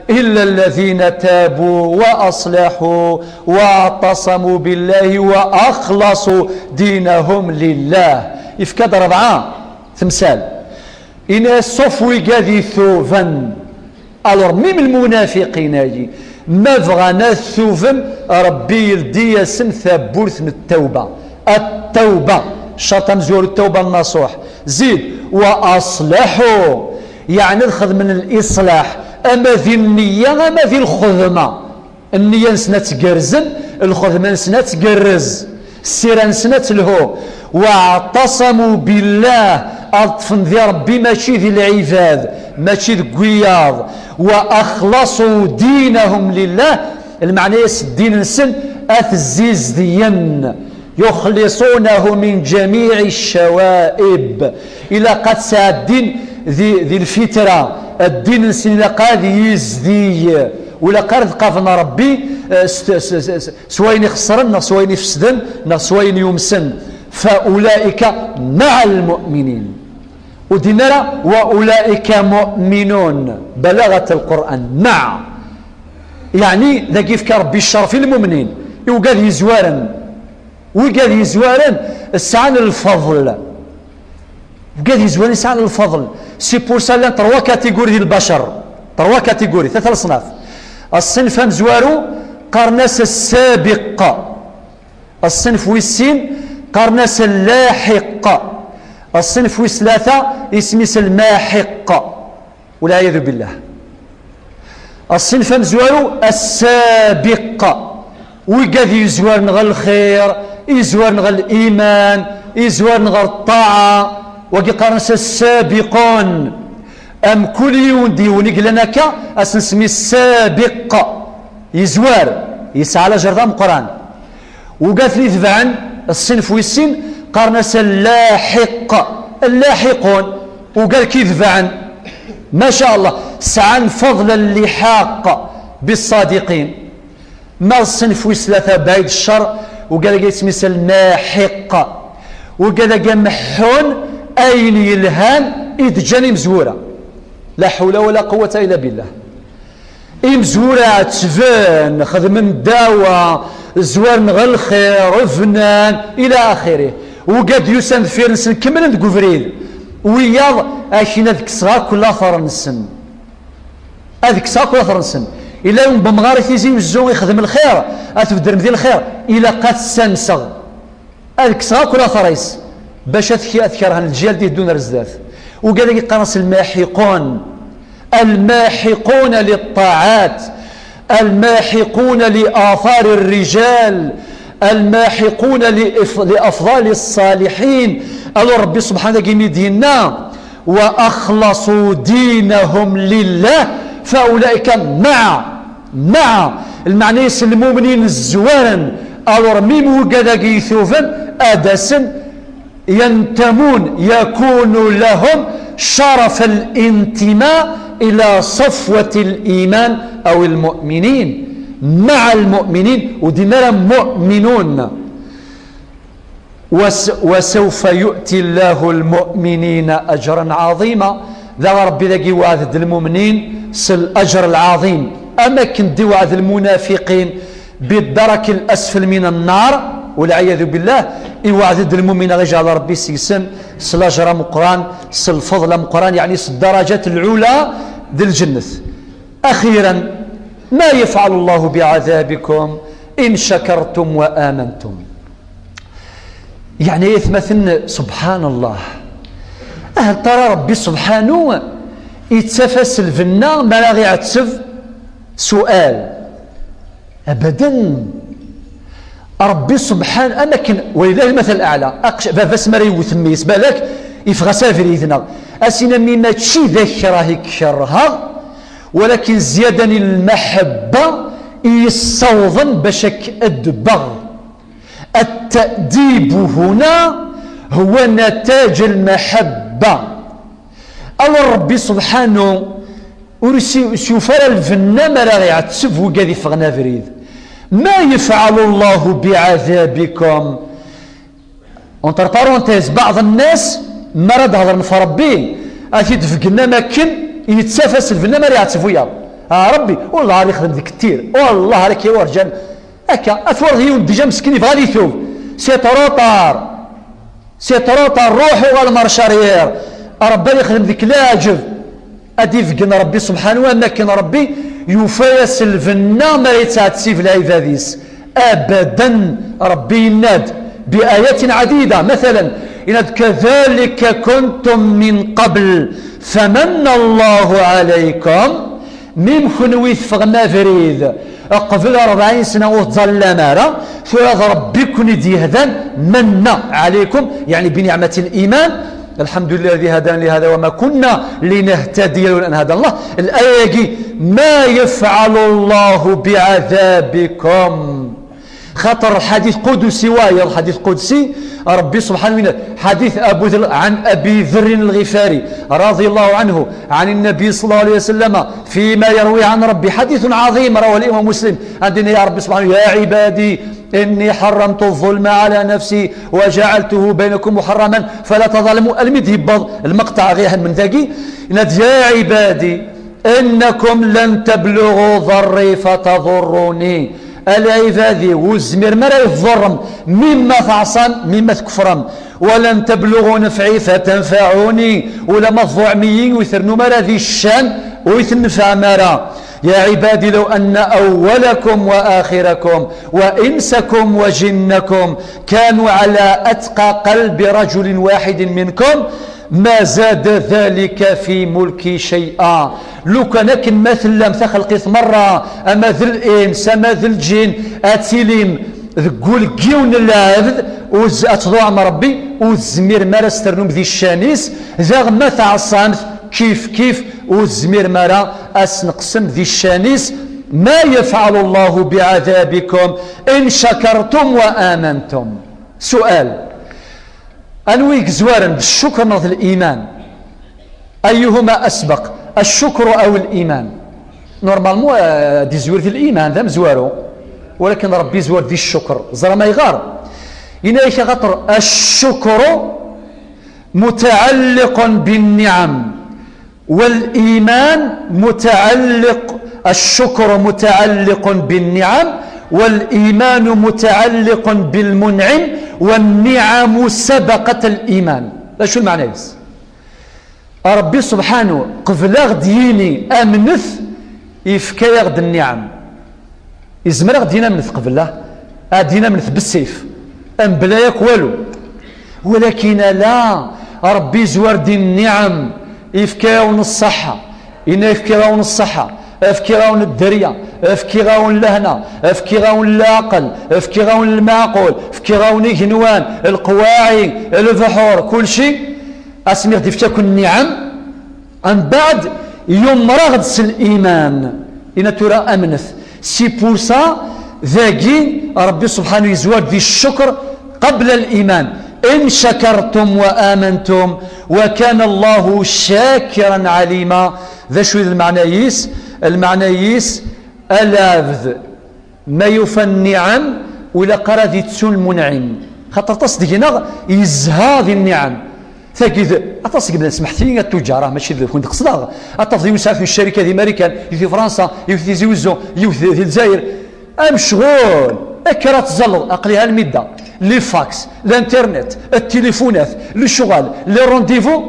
إلا الذين تابوا وأصلحوا واعتصموا بالله وأخلصوا دينهم لله. يفكاد 4 تمثال إن صفوي قاذي ثوفا ألور ميم المنافقين هاجي ما بغانا الثوفن ربي يلدي سن ثابورث من التوبة شطم زور التوبة النصوح. زيد وأصلحوا يعني الخذ من الإصلاح أما ذي النية أما ذي الخذمة. النية نسنا تقرزن الخذمة نسنا تقرز السيرة نسنا تلهو. واعتصموا بالله أطفن ذي ربي ماشي ذي العباد ماشي ذي قياض. وأخلصوا دينهم لله المعنى الدين نسن أثزيز ذين يخلصونه من جميع الشوائب. إلى قد الدين ذي الفترة الدين نسن قاد يزدي ولا قارد قافنا ربي سواين يخسرن سواين يفسدن سواين يمسن. فأولئك مع المؤمنين ودينا وأولئك مؤمنون بلغة القرآن مع يعني ذا كيف ربي الشرف المؤمنين وقال يزوارن السعان الفضل وقال يزوارن السعان الفضل. سي بور سا تروا كاتيجوري البشر تروا كاتيجوري 3 أصناف. الصنف مزوارو قرناس السابق الصنف والسين قرناس اللاحق الصنف والثلاثة اسميس الماحق والعياذ بالله. الصنف مزوارو السابق وقاد يزوار نغى الخير يزوار نغى الإيمان يزوار نغى الطاعة وقي قرناس السابقون أم كل يوم ديوني قلناك أسنسمي السابق يزوار يسعى على جرذام قرآن. وقالت لي ثبعا الصنف والسين قرنس اللاحقون وقال كذبعا ما شاء الله سعى فضل اللحاق بالصادقين. ما الصنف والثلاثة بعيد الشر وقال اسمي الماحق وقال محون أين يلهان إذ جاني مزورة لا حول ولا قوة إلا بالله. مزورة تفان خذ من داوة زوار نغى الخير فنان إلى آخره. وقد يسان فيرنسن كمل ندقو فريد وياض أشينا ذك صغار كل آخر نسن هذيك صغار كل آخر نسن إلا يوم بمغارة يزي الزون يخدم الخير أتبدر مدير الخير إلى قد سنسغ هذيك صغار كل آخر رئيس باش أذكرها الجيال دي دون رزداث. وقال لك قنص الماحقون للطاعات الماحقون لآثار الرجال الماحقون لأفضال الصالحين. الله ربي سبحانه ديننا وأخلصوا دينهم لله فأولئك مع المعنى المؤمنين الزوارا الله ميم وقذا يثوفا أدسا ينتمون يكون لهم شرف الانتماء إلى صفوة الإيمان أو المؤمنين مع المؤمنين ودينا مؤمنون. وسوف يؤتي الله المؤمنين أجرا عظيما. ذا ربي ذاكي وعد المؤمنين الأجر العظيم. أما كنت وعد المنافقين بالدرك الأسفل من النار والعياذ بالله يوعد المؤمن رجال ربي سيسن سلاجر مقران سالفضل مقران يعني الدرجات العلى ذي الجنة. أخيرا ما يفعل الله بعذابكم إن شكرتم وآمنتم. يعني يثمثن سبحان الله أهل ترى ربي سبحانه يتفس الفنا ما لا يعتسف سؤال أبدا. ربي سبحانه أمكن ولله المثل الأعلى فاس مري وثميس بالك يفغى سافر يثنى أسينا مما تشي ذكره كرها ولكن زيادة المحبة يصوضن بشك أدبغ. التأديب هنا هو نتاج المحبة. الله ربي سبحانه سوفر الفنان ما لا يعتسف وقاذي فغنا فريد. ما يفعل الله بعذابكم انتر بارونتيز بعض الناس مرض هذا فربي اكيد فقنا مكن يتسافس الفنان ما يعتسف وياه ربي والله راه يخدم ذيك كثير والله راك يورجان هكا اثور يون ديجا مسكين يبغى يثوب سي تروطار روحو والمارشاريير ربي يخدم ذيك لاجب ادي فقن ربي سبحانه ولكن ربي يفاس الفنا ما يتعتسي في العباديس ابدا. ربي يناد بايات عديده مثلا يناد كذلك كنتم من قبل فمن الله عليكم ميم خنويت فغما فريد قبل 40 سنه وظل مارا فهذا ربي كن ديهدان من عليكم يعني بنعمه الايمان. الحمد لله الذي هدانا لهذا وما كنا لنهتدي لولا ان هدانا الله. الايه ما يفعل الله بعذابكم خاطر الحديث قدسي وايا الحديث قدسي ربي سبحانه وتعالى حديث عن ابي ذر الغفاري رضي الله عنه عن النبي صلى الله عليه وسلم فيما يروي عن ربي حديث عظيم رواه الامام مسلم عندنا يا ربي سبحانه يا عبادي إني حرمت الظلم على نفسي وجعلته بينكم محرما فلا تظلموا. المذهب المقطع غير من ذاكي يا عبادي إنكم لن تبلغوا ضري فتضروني. العبادي والزمير ما يضرم مما تعصم مما تكفرم ولن تبلغوا نفعي فتنفعوني ولا مضوع ميين ويثرنوا مرا ذي الشان ويتنفع مرا. يا عبادي لو أن أولكم وآخركم وإنسكم وجنكم كانوا على أتقى قلب رجل واحد منكم ما زاد ذلك في ملكي شيئا. لو كان مثلا خلقيت مرة أما ذي الإنس أما ذي الجن أتيليم ذقول كيون العبد وأتضوع مع ربي والزمير ما رسترنم ذي الشانيس ذا ما تعصمت كيف والزمير مرا أسنقسم ذي الشانيس. ما يفعل الله بعذابكم إن شكرتم وآمنتم. سؤال أنويك زوارا بالشكر نظر الإيمان أيهما أسبق الشكر أو الإيمان؟ نورمالمو دي زوار ذي الإيمان ذا مزوارو ولكن ربي زوار ذي الشكر زرا ما يغار إنايك غطر الشكر متعلق بالنعم والإيمان متعلق الشكر متعلق بالنعم والإيمان متعلق بالمنعم والنعم سبقت الإيمان. لا شو المعنى بس ربي سبحانه قبل غديني أمنث يفكا يغد النعم إزمر غدينا منث قبله أدينا منث بالسيف أم بلا ياك والو ولكن لا ربي زوار دي النعم يفكاون الصحة إنا يفكاون الصحة افكراون الدرية افكراون اللهنة افكراون العقل افكراون المعقول افكراون الجنوان القواعي البحور كل شيء اسمي غدي فتاكل النعم من بعد يوم رغدس الإيمان إن ترى أمنث سي بوسا ذاكي ربي سبحانه يزوار ذي الشكر قبل الإيمان إن شكرتم وآمنتم وكان الله شاكرا عليما. ذا شو المعنييس؟ المعنييس ألافذ ما يوفى النعم ولا قرا ذي تسون المنعم خاطر تصدقنا يزها ذي النعم ثاكيد اتصدق بلا سمحتي التجاره ماشي كنت قصدها اتصدق يسعى في الشركه دي امريكان في فرنسا في زيوزو في الجزائر مشغول اكرا تزلط اقليها المده لي فاكس الانترنت التليفونات للشغل لي رونديفو